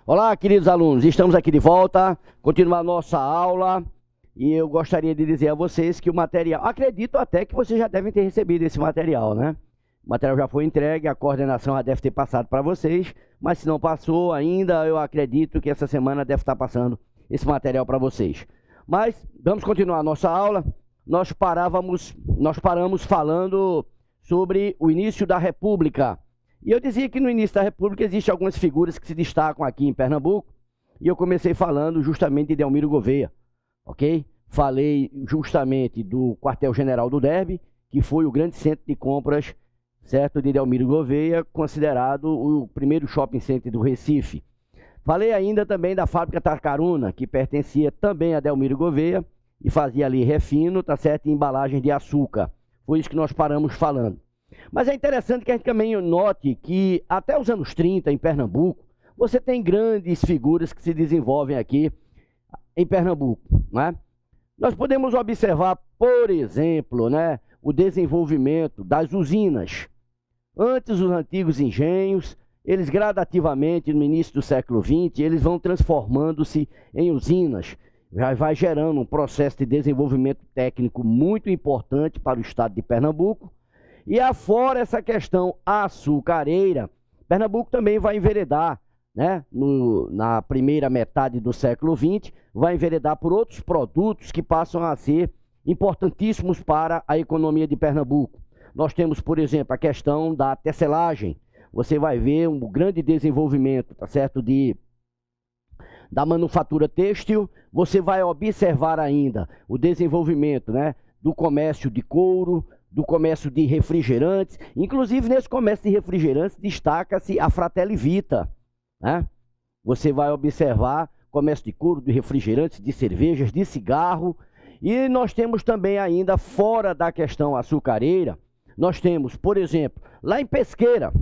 Olá, queridos alunos, estamos aqui de volta, continuar a nossa aula e eu gostaria de dizer a vocês que o material, acredito até que vocês já devem ter recebido esse material, né? O material já foi entregue, a coordenação já deve ter passado para vocês, mas se não passou ainda, eu acredito que essa semana deve estar passando esse material para vocês. Mas vamos continuar a nossa aula. Nós paramos falando sobre o início da República. E eu dizia que no início da República existem algumas figuras que se destacam aqui em Pernambuco, e eu comecei falando justamente de Delmiro Gouveia, ok? Falei justamente do quartel-general do Derby, que foi o grande centro de compras, certo, de Delmiro Gouveia, considerado o primeiro shopping center do Recife. Falei ainda também da fábrica Tarcaruna, que pertencia também a Delmiro Gouveia, e fazia ali refino, tá certo, e embalagens de açúcar. Foi isso que nós paramos falando. Mas é interessante que a gente também note que até os anos 30, em Pernambuco, você tem grandes figuras que se desenvolvem aqui em Pernambuco, né? Nós podemos observar, por exemplo, né, o desenvolvimento das usinas. Antes, os antigos engenhos, eles gradativamente, no início do século XX, eles vão transformando-se em usinas. Vai gerando um processo de desenvolvimento técnico muito importante para o estado de Pernambuco. E afora essa questão açucareira, Pernambuco também vai enveredar, né, na primeira metade do século XX, vai enveredar por outros produtos que passam a ser importantíssimos para a economia de Pernambuco. Nós temos, por exemplo, a questão da tecelagem. Você vai ver um grande desenvolvimento, tá certo, da manufatura têxtil. Você vai observar ainda o desenvolvimento, né, do comércio de couro, do comércio de refrigerantes. Inclusive, nesse comércio de refrigerantes, destaca-se a Fratelli Vita, né? Você vai observar comércio de couro, de refrigerantes, de cervejas, de cigarro. E nós temos também ainda, fora da questão açucareira, nós temos, por exemplo, lá em Pesqueira,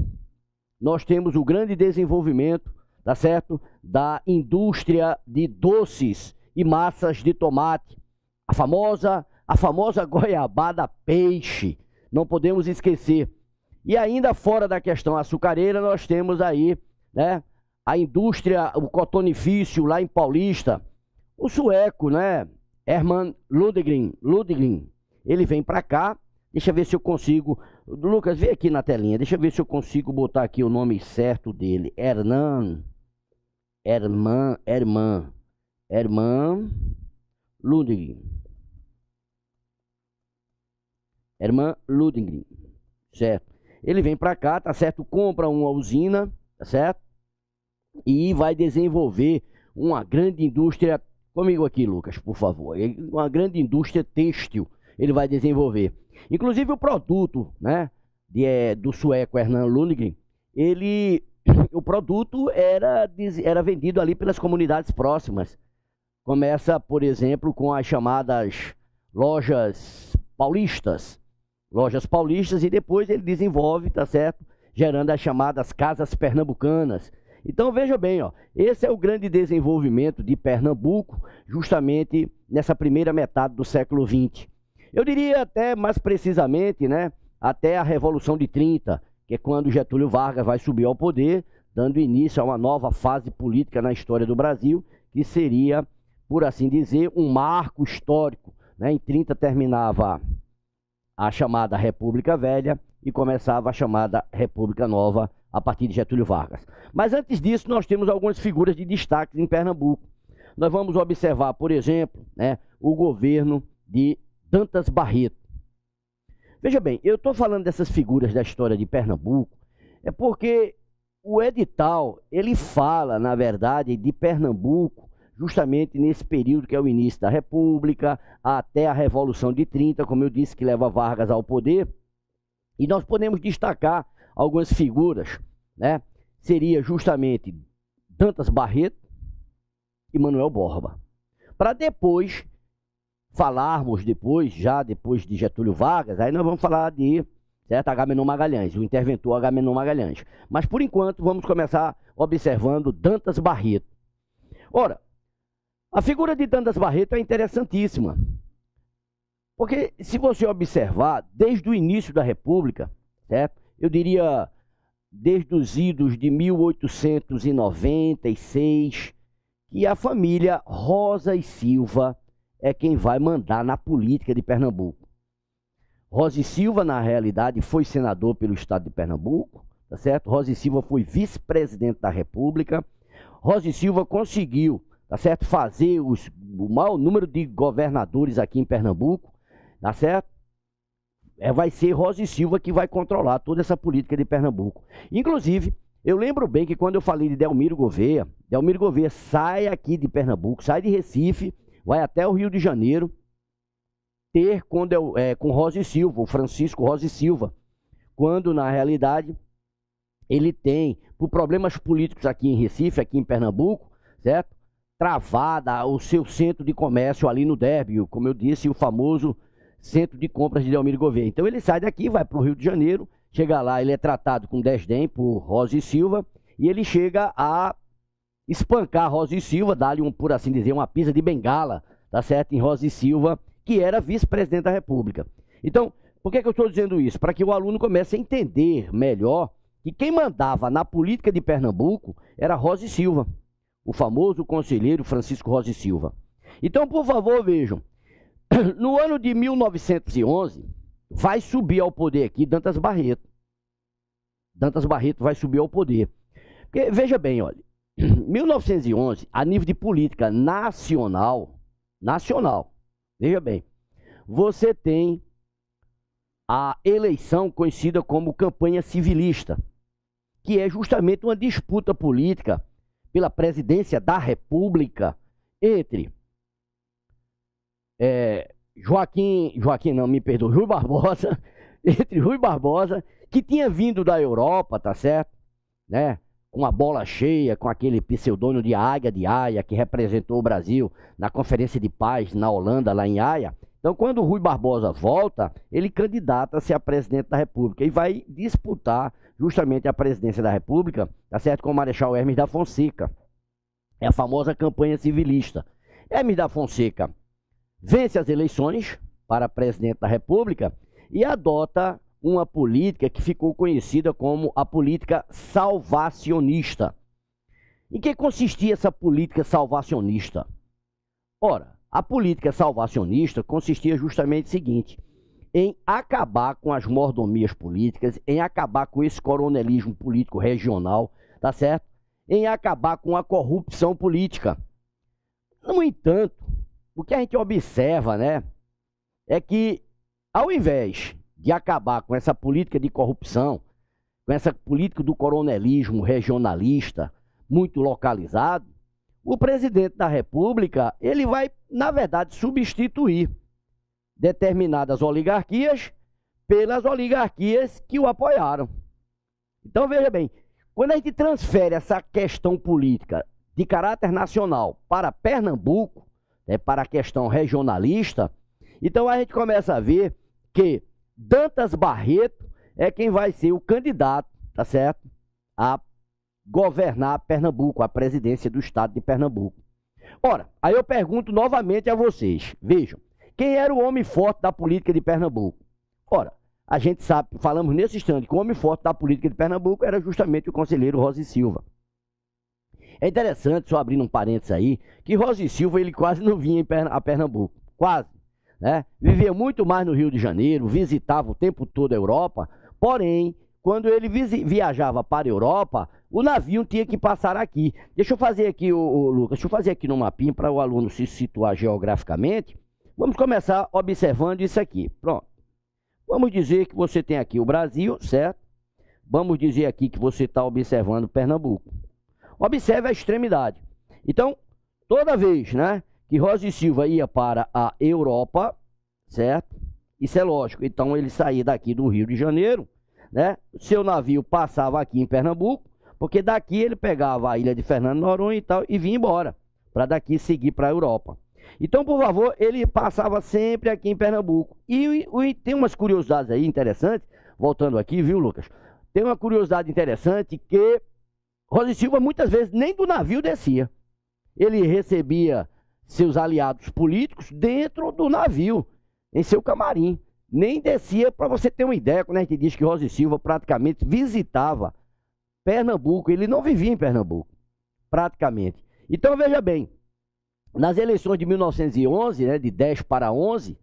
nós temos o grande desenvolvimento, tá certo, da indústria de doces e massas de tomate. A famosa goiabada peixe, não podemos esquecer. E ainda fora da questão açucareira, nós temos aí, né, a indústria, o cotonifício lá em Paulista. O sueco, né, Herman Ludwig, ele vem para cá. Deixa eu ver se eu consigo. Lucas, vem aqui na telinha, deixa eu ver se eu consigo botar aqui o nome certo dele. Herman Ludwig. Herman Ludwig, certo? Ele vem para cá, tá certo? Compra uma usina, tá certo? E vai desenvolver uma grande indústria. Comigo aqui, Lucas, por favor. Uma grande indústria têxtil ele vai desenvolver. Inclusive o produto, né, do sueco Herman Ludwig, o produto era vendido ali pelas comunidades próximas. Começa, por exemplo, com as chamadas lojas paulistas, e depois ele desenvolve, tá certo, gerando as chamadas casas pernambucanas. Então veja bem, ó, esse é o grande desenvolvimento de Pernambuco, justamente nessa primeira metade do século XX. Eu diria até mais precisamente, né, até a Revolução de 30, que é quando Getúlio Vargas vai subir ao poder, dando início a uma nova fase política na história do Brasil, que seria, por assim dizer, um marco histórico, né? Em 30 terminava a chamada República Velha e começava a chamada República Nova a partir de Getúlio Vargas. Mas antes disso, nós temos algumas figuras de destaque em Pernambuco. Nós vamos observar, por exemplo, né, o governo de Dantas Barreto. Veja bem, eu estou falando dessas figuras da história de Pernambuco, é porque o edital, ele fala, na verdade, de Pernambuco, justamente nesse período que é o início da República, até a Revolução de 30, como eu disse, que leva Vargas ao poder. E nós podemos destacar algumas figuras, né? Seria justamente Dantas Barreto e Manuel Borba. Para depois falarmos já depois de Getúlio Vargas, aí nós vamos falar de, certo, Agamenon Magalhães, o interventor Agamenon Magalhães. Mas por enquanto vamos começar observando Dantas Barreto. Ora, a figura de Dantas Barreto é interessantíssima, porque se você observar, desde o início da República, certo? Eu diria desde os idos de 1896, que a família Rosa e Silva é quem vai mandar na política de Pernambuco. Rosa e Silva, na realidade, foi senador pelo estado de Pernambuco, tá certo? Rosa e Silva foi vice-presidente da República. Rosa e Silva conseguiu, tá certo, fazer o maior número de governadores aqui em Pernambuco, tá certo? Vai ser Rosa e Silva que vai controlar toda essa política de Pernambuco. Inclusive, eu lembro bem que quando eu falei de Delmiro Gouveia sai aqui de Pernambuco, sai de Recife, vai até o Rio de Janeiro, ter com Rosa e Silva, o Francisco Rosa e Silva, quando na realidade ele tem, por problemas políticos aqui em Recife, aqui em Pernambuco, certo? Travada o seu centro de comércio ali no Dérbio, como eu disse, o famoso centro de compras de Delmiro Gouveia. Então ele sai daqui, vai para o Rio de Janeiro, chega lá, ele é tratado com desdém por Rosa e Silva, e ele chega a espancar Rosa e Silva, dar-lhe, por assim dizer, uma pisa de bengala, tá certo? Em Rosa e Silva, que era vice-presidente da República. Então, por que eu estou dizendo isso? Para que o aluno comece a entender melhor que quem mandava na política de Pernambuco era Rosa e Silva, o famoso conselheiro Francisco Rosa e Silva. Então, por favor, vejam, no ano de 1911, vai subir ao poder aqui Dantas Barreto. Dantas Barreto vai subir ao poder. Porque, veja bem, olha, 1911, a nível de política nacional, veja bem, você tem a eleição conhecida como campanha civilista, que é justamente uma disputa política pela presidência da República entre Rui Barbosa, entre Rui Barbosa, que tinha vindo da Europa, tá certo, né? Com a bola cheia, com aquele pseudônimo de Águia de Haia, que representou o Brasil na Conferência de Paz na Holanda, lá em Haia. Então, quando o Rui Barbosa volta, ele candidata-se a presidente da República e vai disputar justamente a presidência da República, tá certo, com o Marechal Hermes da Fonseca. É a famosa campanha civilista. Hermes da Fonseca vence as eleições para presidente da República e adota uma política que ficou conhecida como a política salvacionista. Em que consistia essa política salvacionista? Ora, a política salvacionista consistia justamente no seguinte: em acabar com as mordomias políticas, em acabar com esse coronelismo político regional, tá certo? Em acabar com a corrupção política. No entanto, o que a gente observa, né, é que ao invés de acabar com essa política de corrupção, com essa política do coronelismo regionalista, muito localizado, o presidente da República, ele vai, na verdade, substituir determinadas oligarquias pelas oligarquias que o apoiaram. Então, veja bem, quando a gente transfere essa questão política de caráter nacional para Pernambuco, para a questão regionalista, então a gente começa a ver que Dantas Barreto é quem vai ser o candidato, tá certo, a governar Pernambuco, a presidência do estado de Pernambuco. Ora, aí eu pergunto novamente a vocês, vejam, quem era o homem forte da política de Pernambuco? Ora, a gente sabe, falamos nesse instante, que o homem forte da política de Pernambuco era justamente o conselheiro Rosa e Silva. É interessante, só abrindo um parênteses aí, que Rosa e Silva ele quase não vinha a Pernambuco, quase. Né? Vivia muito mais no Rio de Janeiro, visitava o tempo todo a Europa, porém, quando ele viajava para a Europa, o navio tinha que passar aqui. Deixa eu fazer aqui, Lucas, deixa eu fazer aqui no mapinha para o aluno se situar geograficamente. Vamos começar observando isso aqui. Pronto. Vamos dizer que você tem aqui o Brasil, certo? Vamos dizer aqui que você está observando Pernambuco. Observe a extremidade. Então, toda vez, né, que Rosa e Silva ia para a Europa, certo? Isso é lógico. Então, ele saía daqui do Rio de Janeiro, né? Seu navio passava aqui em Pernambuco, porque daqui ele pegava a ilha de Fernando Noronha e tal, e vinha embora, para daqui seguir para a Europa. Então, por favor, ele passava sempre aqui em Pernambuco. E tem umas curiosidades aí interessantes, voltando aqui, viu, Lucas? Tem uma curiosidade interessante que Rosa e Silva muitas vezes nem do navio descia. Ele recebia seus aliados políticos dentro do navio, em seu camarim. Nem descia, para você ter uma ideia, quando a gente diz que Rosa e Silva praticamente visitava Pernambuco, ele não vivia em Pernambuco, praticamente. Então, veja bem, nas eleições de 1911, né, de 10 para 11,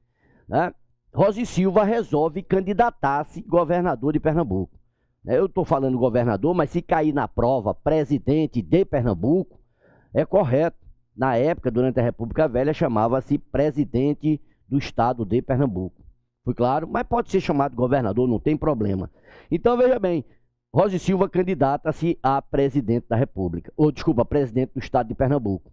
né, Rosa e Silva resolve candidatar-se governador de Pernambuco. Eu estou falando governador, mas se cair na prova presidente de Pernambuco, é correto. Na época, durante a República Velha, chamava-se presidente do estado de Pernambuco. Foi claro? Mas pode ser chamado governador, não tem problema. Então, veja bem, Rosa e Silva candidata-se a presidente da República. Ou, desculpa, presidente do estado de Pernambuco.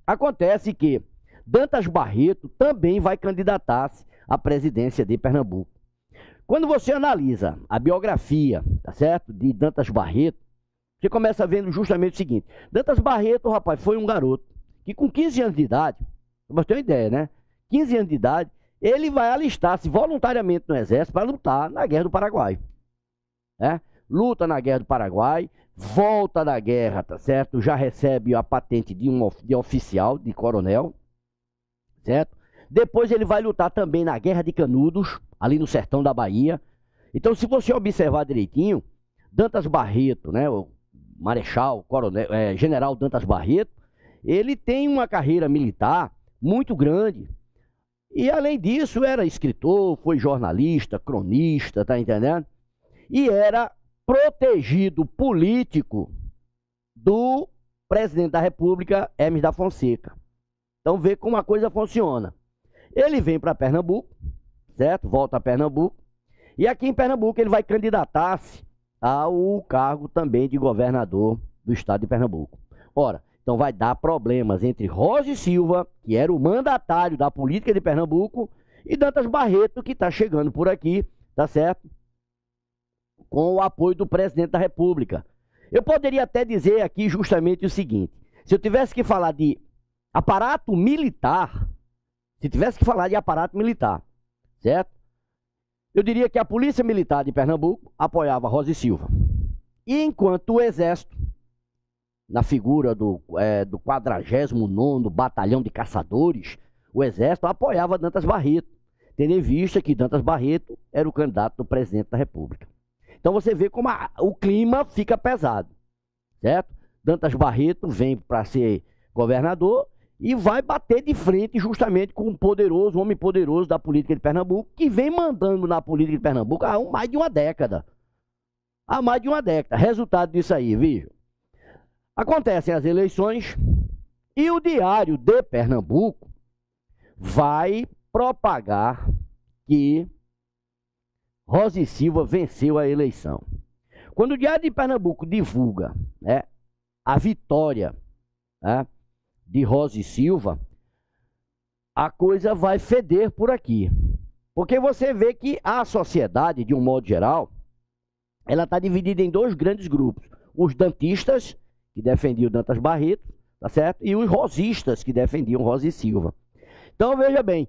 Acontece que Dantas Barreto também vai candidatar-se à presidência de Pernambuco. Quando você analisa a biografia, tá certo, de Dantas Barreto, você começa vendo justamente o seguinte. Dantas Barreto, rapaz, foi um garoto que com 15 anos de idade, pra você ter uma ideia, né? 15 anos de idade, ele vai alistar-se voluntariamente no exército para lutar na Guerra do Paraguai. Né? Luta na Guerra do Paraguai, volta da guerra, tá certo? Já recebe a patente de oficial, de coronel, certo? Depois ele vai lutar também na Guerra de Canudos, ali no sertão da Bahia. Então, se você observar direitinho, Dantas Barreto, né, o marechal, coronel, general Dantas Barreto, ele tem uma carreira militar muito grande. E, além disso, era escritor, foi jornalista, cronista, tá entendendo? E era protegido político do presidente da República, Hermes da Fonseca. Então, vê como a coisa funciona. Ele vem para Pernambuco, certo? Volta a Pernambuco. E aqui em Pernambuco ele vai candidatar-se ao cargo também de governador do estado de Pernambuco. Ora, então vai dar problemas entre Rosa e Silva, que era o mandatário da política de Pernambuco, e Dantas Barreto, que está chegando por aqui, tá certo? Com o apoio do presidente da República. Eu poderia até dizer aqui justamente o seguinte: se eu tivesse que falar de aparato militar, certo? Eu diria que a Polícia Militar de Pernambuco apoiava Rosa e Silva. E enquanto o Exército, na figura do 49º Batalhão de Caçadores, o Exército apoiava Dantas Barreto, tendo em vista que Dantas Barreto era o candidato do presidente da República. Então você vê como o clima fica pesado, certo? Dantas Barreto vem para ser governador e vai bater de frente justamente com o homem poderoso da política de Pernambuco, que vem mandando na política de Pernambuco há mais de uma década. Resultado disso aí, viu? Acontecem as eleições e o Diário de Pernambuco vai propagar que Rosa e Silva venceu a eleição. Quando o Diário de Pernambuco divulga, né, a vitória, né, de Rosa e Silva, a coisa vai feder por aqui. Porque você vê que a sociedade, de um modo geral, ela está dividida em dois grandes grupos. Os dantistas, que defendiam Dantas Barreto, tá certo? E os rosistas, que defendiam Rosa e Silva. Então, veja bem,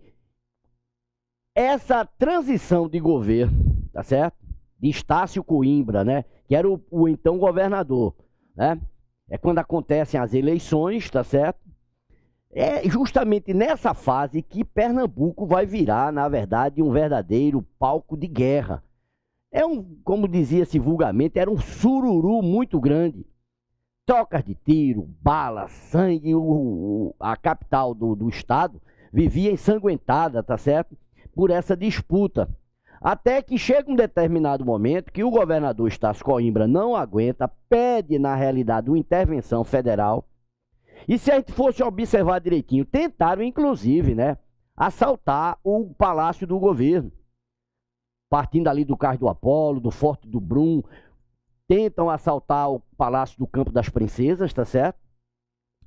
essa transição de governo, tá certo? De Estácio Coimbra, né? Que era o então governador, né? É quando acontecem as eleições, tá certo? É justamente nessa fase que Pernambuco vai virar, na verdade, um verdadeiro palco de guerra. Como dizia-se vulgarmente, era um sururu muito grande. Trocas de tiro, bala, sangue, a capital do estado vivia ensanguentada, tá certo? Por essa disputa. Até que chega um determinado momento que o governador Estácio Coimbra não aguenta, pede, na realidade, uma intervenção federal. E se a gente fosse observar direitinho, tentaram, inclusive, né, assaltar o palácio do governo. Partindo ali do Cais do Apolo, do Forte do Brum, tentam assaltar o Palácio do Campo das Princesas, tá certo?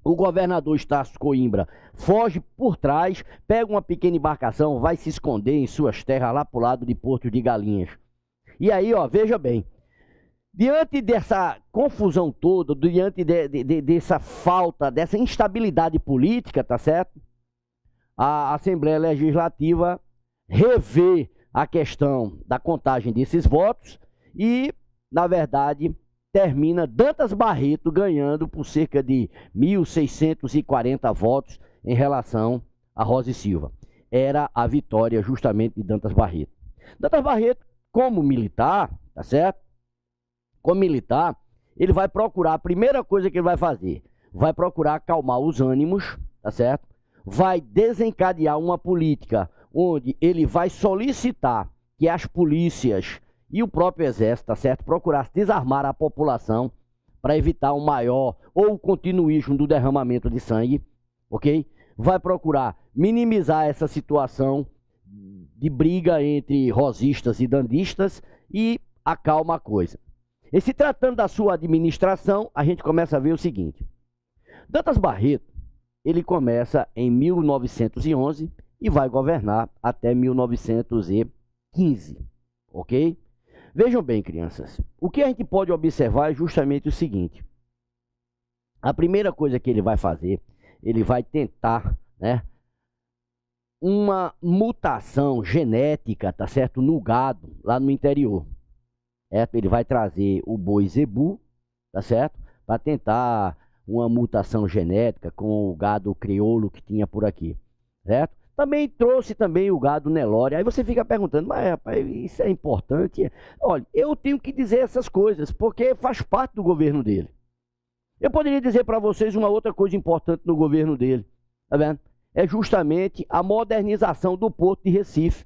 O governador Estácio Coimbra foge por trás, pega uma pequena embarcação, vai se esconder em suas terras lá pro lado de Porto de Galinhas. E aí, ó, veja bem, diante dessa confusão toda, diante dessa falta, dessa instabilidade política, tá certo? A Assembleia Legislativa revê a questão da contagem desses votos e, na verdade, termina Dantas Barreto ganhando por cerca de 1.640 votos em relação a Rosa e Silva. Era a vitória justamente de Dantas Barreto. Dantas Barreto, como militar, tá certo? Como militar, ele vai procurar, a primeira coisa que ele vai fazer, vai procurar acalmar os ânimos, tá certo? Vai desencadear uma política onde ele vai solicitar que as polícias e o próprio exército, tá certo? Procurar desarmar a população para evitar um maior ou o continuismo do derramamento de sangue, ok? Vai procurar minimizar essa situação de briga entre rosistas e dandistas e acalma a coisa. E se tratando da sua administração, a gente começa a ver o seguinte. Dantas Barreto, ele começa em 1911 e vai governar até 1915, ok? Vejam bem, crianças, o que a gente pode observar é justamente o seguinte. A primeira coisa que ele vai fazer, ele vai tentar, né, uma mutação genética, tá certo, no gado, lá no interior. Certo? Ele vai trazer o boi zebu, tá certo, para tentar uma mutação genética com o gado crioulo que tinha por aqui, certo? Também trouxe também o gado Nelore. Aí você fica perguntando, mas rapaz, isso é importante? Olha, eu tenho que dizer essas coisas, porque faz parte do governo dele. Eu poderia dizer para vocês uma outra coisa importante no governo dele, tá vendo? É justamente a modernização do Porto de Recife,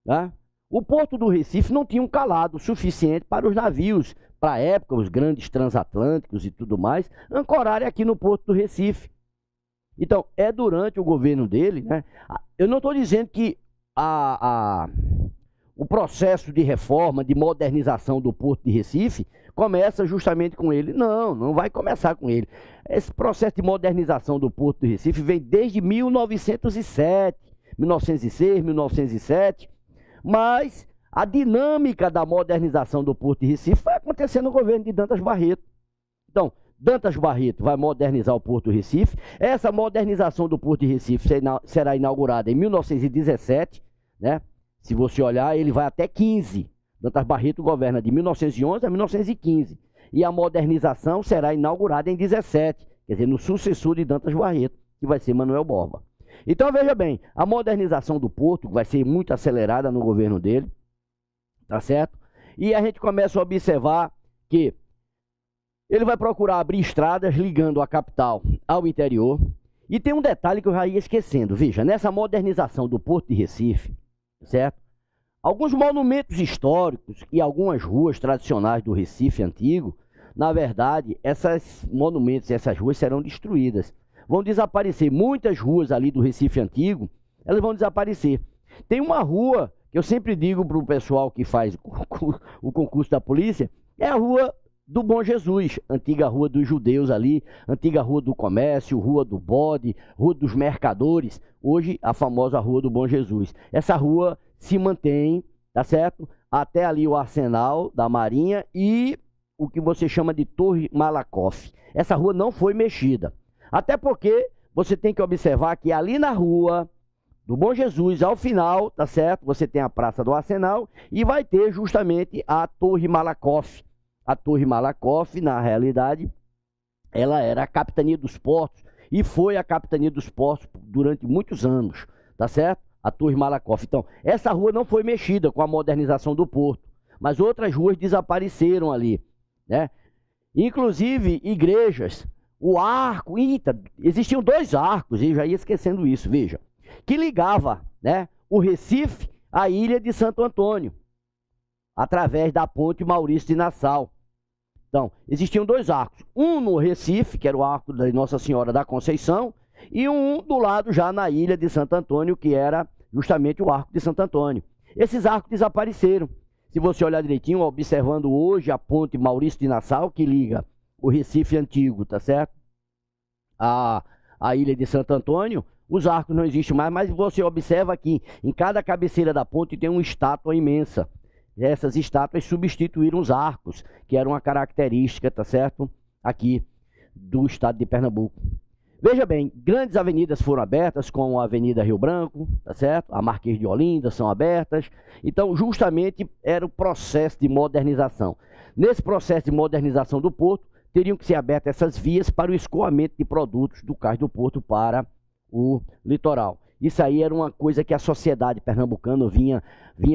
tá? O Porto do Recife não tinha um calado suficiente para os navios, para a época, os grandes transatlânticos e tudo mais, ancorarem aqui no Porto do Recife. Então, é durante o governo dele, né? Eu não estou dizendo que o processo de reforma, de modernização do Porto de Recife começa justamente com ele. Não, não vai começar com ele. Esse processo de modernização do Porto de Recife vem desde 1907, 1906, 1907, mas a dinâmica da modernização do Porto de Recife vai acontecer no governo de Dantas Barreto. Então, Dantas Barreto vai modernizar o Porto do Recife. Essa modernização do Porto de Recife será inaugurada em 1917, né? Se você olhar, ele vai até 15. Dantas Barreto governa de 1911 a 1915. E a modernização será inaugurada em 17, quer dizer, no sucessor de Dantas Barreto, que vai ser Manuel Borba. Então, veja bem, a modernização do Porto vai ser muito acelerada no governo dele, tá certo? E a gente começa a observar que ele vai procurar abrir estradas ligando a capital ao interior. E tem um detalhe que eu já ia esquecendo. Veja, nessa modernização do Porto de Recife, certo? Alguns monumentos históricos e algumas ruas tradicionais do Recife antigo, na verdade, esses monumentos e essas ruas serão destruídas. Vão desaparecer muitas ruas ali do Recife antigo, elas vão desaparecer. Tem uma rua que eu sempre digo para o pessoal que faz o concurso da polícia, é a rua do Bom Jesus, antiga rua dos judeus ali, antiga rua do comércio, rua do bode, rua dos mercadores, hoje a famosa rua do Bom Jesus. Essa rua se mantém, tá certo? Até ali o arsenal da Marinha e o que você chama de Torre Malakoff. Essa rua não foi mexida. Até porque você tem que observar que ali na rua do Bom Jesus, ao final, tá certo? Você tem a Praça do Arsenal e vai ter justamente a Torre Malakoff. A Torre Malakoff, na realidade, ela era a Capitania dos Portos e foi a Capitania dos Portos durante muitos anos, tá certo? A Torre Malakoff. Então, essa rua não foi mexida com a modernização do porto, mas outras ruas desapareceram ali, né? Inclusive, igrejas, o arco, existiam dois arcos, eu já ia esquecendo isso, veja, que ligava, né, o Recife à ilha de Santo Antônio, através da ponte Maurício de Nassau. Então, existiam dois arcos, um no Recife, que era o arco da Nossa Senhora da Conceição, e um do lado já na ilha de Santo Antônio, que era justamente o arco de Santo Antônio. Esses arcos desapareceram. Se você olhar direitinho, observando hoje a ponte Maurício de Nassau, que liga o Recife antigo, tá certo? A ilha de Santo Antônio, os arcos não existem mais, mas você observa que em cada cabeceira da ponte tem uma estátua imensa. Essas estátuas substituíram os arcos, que eram uma característica, tá certo? Aqui do estado de Pernambuco. Veja bem, grandes avenidas foram abertas, como a Avenida Rio Branco, tá certo? A Marquês de Olinda são abertas. Então, justamente, era o processo de modernização. Nesse processo de modernização do porto, teriam que ser abertas essas vias para o escoamento de produtos do cais do porto para o litoral. Isso aí era uma coisa que a sociedade pernambucana vinha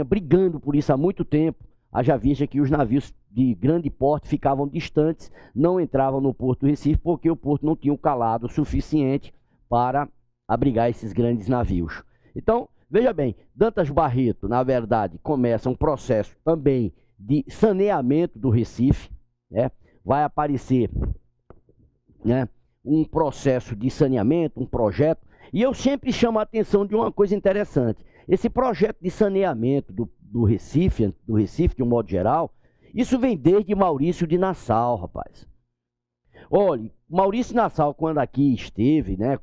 brigando por isso há muito tempo. haja vista que os navios de grande porte ficavam distantes, não entravam no Porto do Recife, porque o porto não tinha um calado suficiente para abrigar esses grandes navios. Então, veja bem, Dantas Barreto, na verdade, começa um processo também de saneamento do Recife, né? Vai aparecer, né, um processo de saneamento, um projeto, e eu sempre chamo a atenção de uma coisa interessante. Esse projeto de saneamento do Recife, de um modo geral, isso vem desde Maurício de Nassau, rapaz. Olha, Maurício de Nassau, quando aqui esteve, né,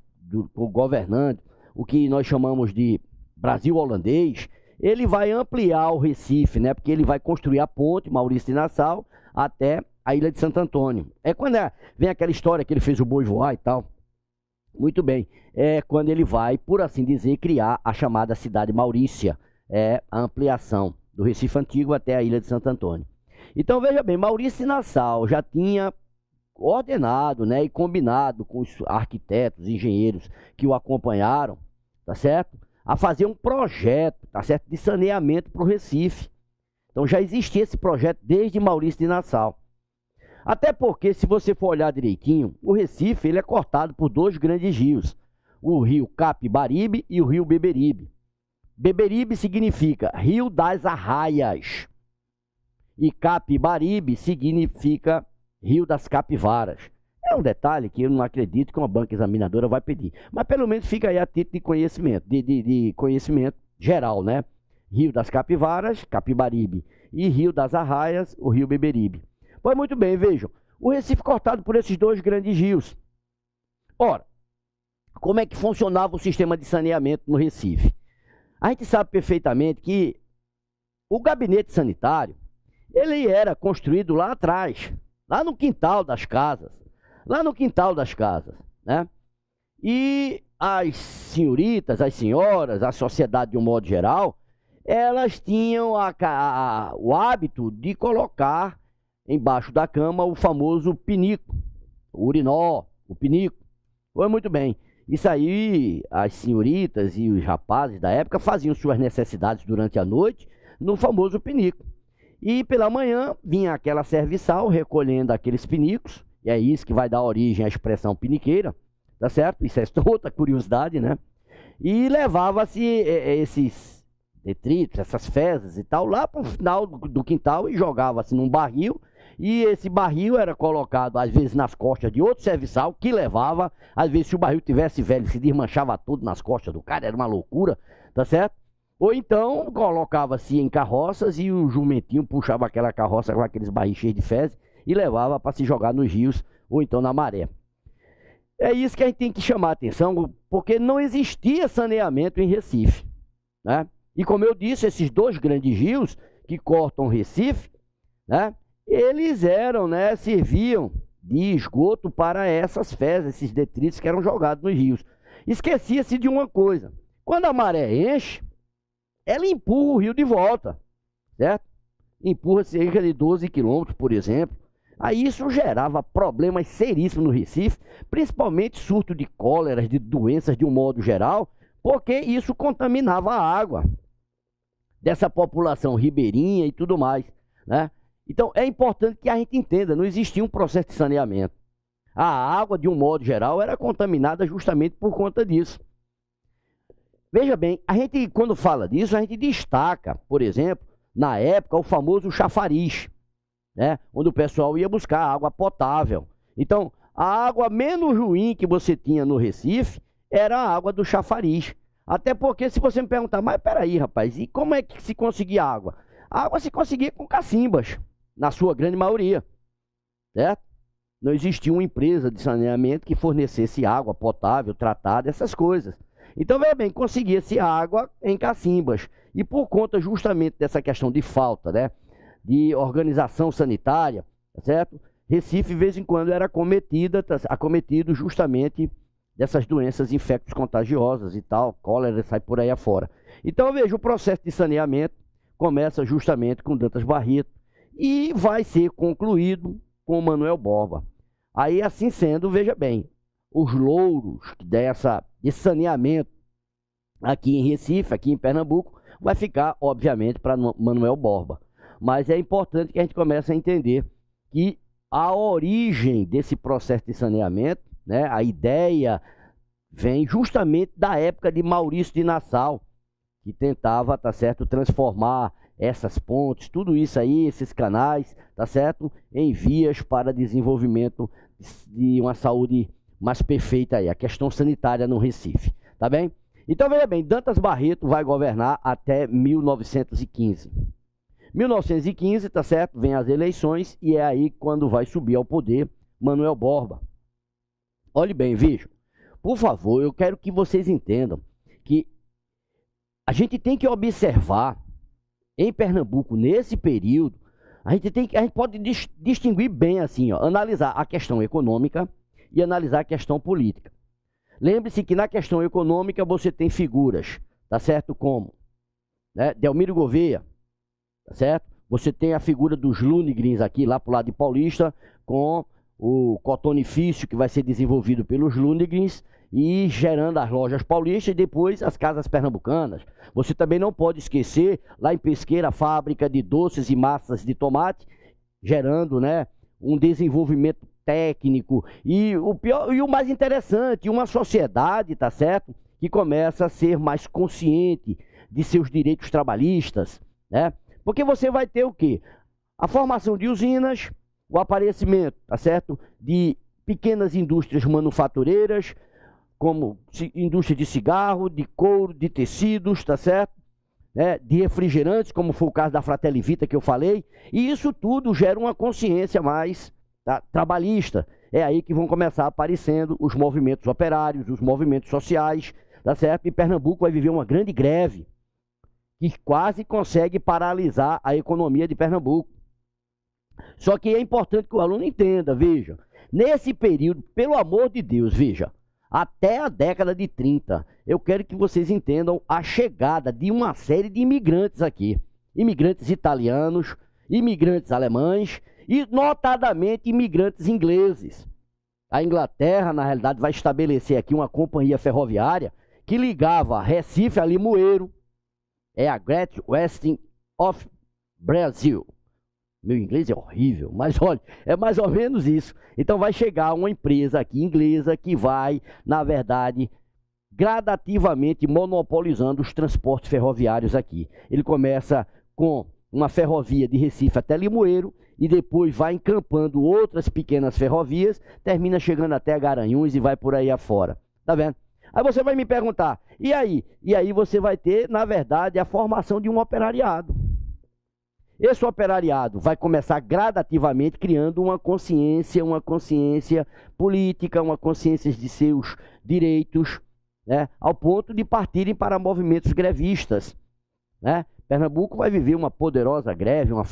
governando, o que nós chamamos de Brasil holandês, ele vai ampliar o Recife, né, porque ele vai construir a ponte, Maurício de Nassau, até a Ilha de Santo Antônio. É quando vem aquela história que ele fez o boi voar e tal. Muito bem, é quando ele vai, por assim dizer, criar a chamada cidade Maurícia, a ampliação do Recife Antigo até a Ilha de Santo Antônio. Então veja bem, Maurício de Nassau já tinha ordenado, né, e combinado com os arquitetos, engenheiros que o acompanharam, tá certo? A fazer um projeto, tá certo, de saneamento para o Recife. Então já existia esse projeto desde Maurício de Nassau. Até porque, se você for olhar direitinho, o Recife ele é cortado por dois grandes rios, o rio Capibaribe e o rio Beberibe. Beberibe significa Rio das Arraias e Capibaribe significa Rio das Capivaras. É um detalhe que eu não acredito que uma banca examinadora vai pedir, mas pelo menos fica aí a título de conhecimento, de conhecimento geral, né? Rio das Capivaras, Capibaribe, e Rio das Arraias, o rio Beberibe. Pois muito bem, vejam, o Recife cortado por esses dois grandes rios. Ora, como é que funcionava o sistema de saneamento no Recife? A gente sabe perfeitamente que o gabinete sanitário, ele era construído lá atrás, lá no quintal das casas, né? E as senhoritas, as senhoras, a sociedade de um modo geral, elas tinham o hábito de colocar embaixo da cama o famoso pinico, o urinol, o pinico. Foi muito bem. Isso aí, as senhoritas e os rapazes da época faziam suas necessidades durante a noite no famoso pinico. E pela manhã vinha aquela serviçal recolhendo aqueles pinicos, e é isso que vai dar origem à expressão piniqueira, tá certo? Isso é outra curiosidade, né? E levava-se esses detritos, essas fezes e tal, lá para o final do quintal e jogava-se num barril. E esse barril era colocado, às vezes, nas costas de outro serviçal que levava. Às vezes, se o barril tivesse velho, se desmanchava tudo nas costas do cara, era uma loucura, tá certo? Ou então, colocava-se em carroças e o jumentinho puxava aquela carroça com aqueles barris cheios de fezes e levava para se jogar nos rios ou então na maré. É isso que a gente tem que chamar a atenção, porque não existia saneamento em Recife, né? E como eu disse, esses dois grandes rios que cortam Recife, né, eles eram, né, serviam de esgoto para essas fezes, esses detritos que eram jogados nos rios. Esquecia-se de uma coisa: quando a maré enche, ela empurra o rio de volta, certo? Empurra cerca de 12 quilômetros, por exemplo. Aí isso gerava problemas seríssimos no Recife, principalmente surto de cóleras, de doenças de um modo geral, porque isso contaminava a água dessa população ribeirinha e tudo mais, né? Então é importante que a gente entenda, não existia um processo de saneamento. A água, de um modo geral, era contaminada justamente por conta disso. Veja bem, a gente, quando fala disso, a gente destaca, por exemplo, na época, o famoso chafariz, né? Onde o pessoal ia buscar água potável. Então, a água menos ruim que você tinha no Recife era a água do chafariz. Até porque, se você me perguntar, mas peraí, rapaz, e como é que se conseguia água? A água se conseguia com cacimbas, na sua grande maioria, certo? Não existia uma empresa de saneamento que fornecesse água potável, tratada, essas coisas. Então, veja bem, conseguia-se água em cacimbas. E por conta justamente dessa questão de falta, né, de organização sanitária, certo? Recife, de vez em quando, era acometido justamente dessas doenças infecto-contagiosas e tal, cólera sai por aí afora. Então, veja, o processo de saneamento começa justamente com Dantas Barreto e vai ser concluído com Manuel Borba. Aí, assim sendo, veja bem, os louros desse saneamento aqui em Recife, aqui em Pernambuco, vai ficar, obviamente, para Manuel Borba. mas é importante que a gente comece a entender que a origem desse processo de saneamento, né, a ideia vem justamente da época de Maurício de Nassau, que tentava, tá certo, transformar essas pontes, tudo isso aí, esses canais, tá certo, em vias para desenvolvimento de uma saúde mais perfeita aí, a questão sanitária no Recife, tá bem? Então veja bem, Dantas Barreto vai governar até 1915. 1915, tá certo, vem as eleições e é aí quando vai subir ao poder Manuel Borba. Olhe bem, vejam, por favor, eu quero que vocês entendam que a gente tem que observar em Pernambuco, nesse período, a gente pode distinguir bem assim, ó, analisar a questão econômica e analisar a questão política. Lembre-se que na questão econômica você tem figuras, tá certo? Como, né, Delmiro Gouveia, tá certo? Você tem a figura dos Lunegrins aqui, lá pro lado de Paulista, com o cotonifício que vai ser desenvolvido pelos Lunegrins e gerando as lojas paulistas e depois as casas pernambucanas. Você também não pode esquecer, lá em Pesqueira, a fábrica de doces e massas de tomate, gerando, né, um desenvolvimento técnico e o pior e o mais interessante, uma sociedade, tá certo, que começa a ser mais consciente de seus direitos trabalhistas, né? Porque você vai ter o quê? A formação de usinas, o aparecimento, tá certo, de pequenas indústrias manufatureiras, como indústria de cigarro, de couro, de tecidos, tá certo? De refrigerantes, como foi o caso da Fratelli Vita que eu falei, e isso tudo gera uma consciência mais, tá, trabalhista. É aí que vão começar aparecendo os movimentos operários, os movimentos sociais, tá certo? E Pernambuco vai viver uma grande greve, que quase consegue paralisar a economia de Pernambuco. Só que é importante que o aluno entenda, veja, nesse período, pelo amor de Deus, veja, até a década de 30, eu quero que vocês entendam a chegada de uma série de imigrantes aqui. Imigrantes italianos, imigrantes alemães e, notadamente, imigrantes ingleses. A Inglaterra, na realidade, vai estabelecer aqui uma companhia ferroviária que ligava Recife a Limoeiro. É a Great Western of Brazil. Meu inglês é horrível, mas olha, é mais ou menos isso. Então vai chegar uma empresa aqui inglesa que vai, na verdade, gradativamente monopolizando os transportes ferroviários aqui. Ele começa com uma ferrovia de Recife até Limoeiro e depois vai encampando outras pequenas ferrovias, termina chegando até Garanhuns e vai por aí afora. Tá vendo? Aí você vai me perguntar, e aí? E aí você vai ter, na verdade, a formação de um operariado. Esse operariado vai começar gradativamente criando uma consciência política, uma consciência de seus direitos, né, ao ponto de partirem para movimentos grevistas, né? Pernambuco vai viver uma poderosa greve, uma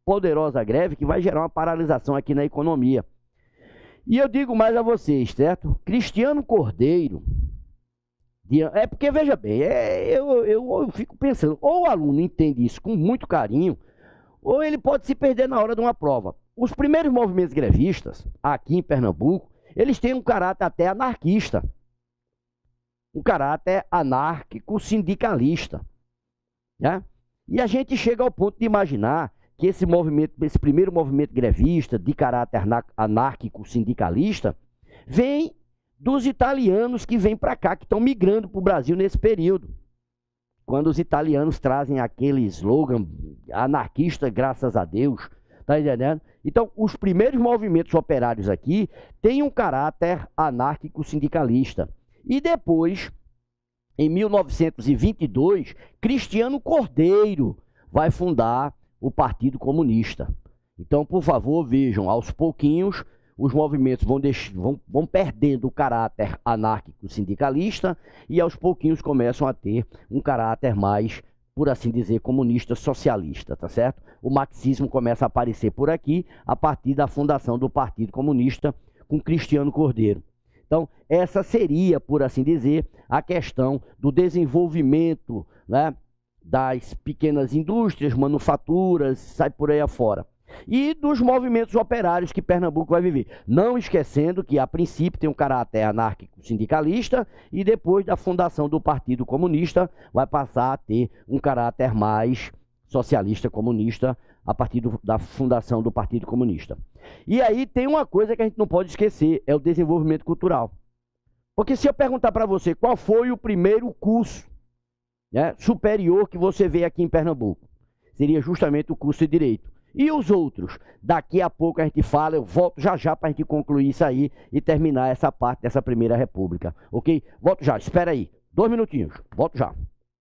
poderosa greve que vai gerar uma paralisação aqui na economia. E eu digo mais a vocês, certo? Cristiano Cordeiro, é porque, veja bem, eu fico pensando, ou o aluno entende isso com muito carinho, ou ele pode se perder na hora de uma prova. Os primeiros movimentos grevistas, aqui em Pernambuco, eles têm um caráter até anarquista, um caráter anárquico sindicalista, né? E a gente chega ao ponto de imaginar que esse primeiro movimento grevista, de caráter anárquico sindicalista, vem dos italianos que vêm para cá, que estão migrando para o Brasil nesse período. Quando os italianos trazem aquele slogan anarquista, graças a Deus, tá entendendo? Então, os primeiros movimentos operários aqui têm um caráter anárquico sindicalista. E depois, em 1922, Cristiano Cordeiro vai fundar o Partido Comunista. Então, por favor, vejam, aos pouquinhos, os movimentos vão perdendo o caráter anárquico sindicalista e aos pouquinhos começam a ter um caráter mais, por assim dizer, comunista socialista, tá certo? O marxismo começa a aparecer por aqui a partir da fundação do Partido Comunista com Cristiano Cordeiro. Então, essa seria, por assim dizer, a questão do desenvolvimento, né, das pequenas indústrias, manufaturas, sai por aí afora. E dos movimentos operários que Pernambuco vai viver. Não esquecendo que, a princípio, tem um caráter anárquico-sindicalista e depois da fundação do Partido Comunista vai passar a ter um caráter mais socialista comunista a partir da fundação do Partido Comunista. E aí tem uma coisa que a gente não pode esquecer, é o desenvolvimento cultural. Porque se eu perguntar para você qual foi o primeiro curso, né, superior que você vê aqui em Pernambuco, seria justamente o curso de Direito. E os outros? Daqui a pouco a gente fala, eu volto já já para a gente concluir isso aí e terminar essa parte dessa Primeira República, ok? Volto já, espera aí, 2 minutinhos, volto já.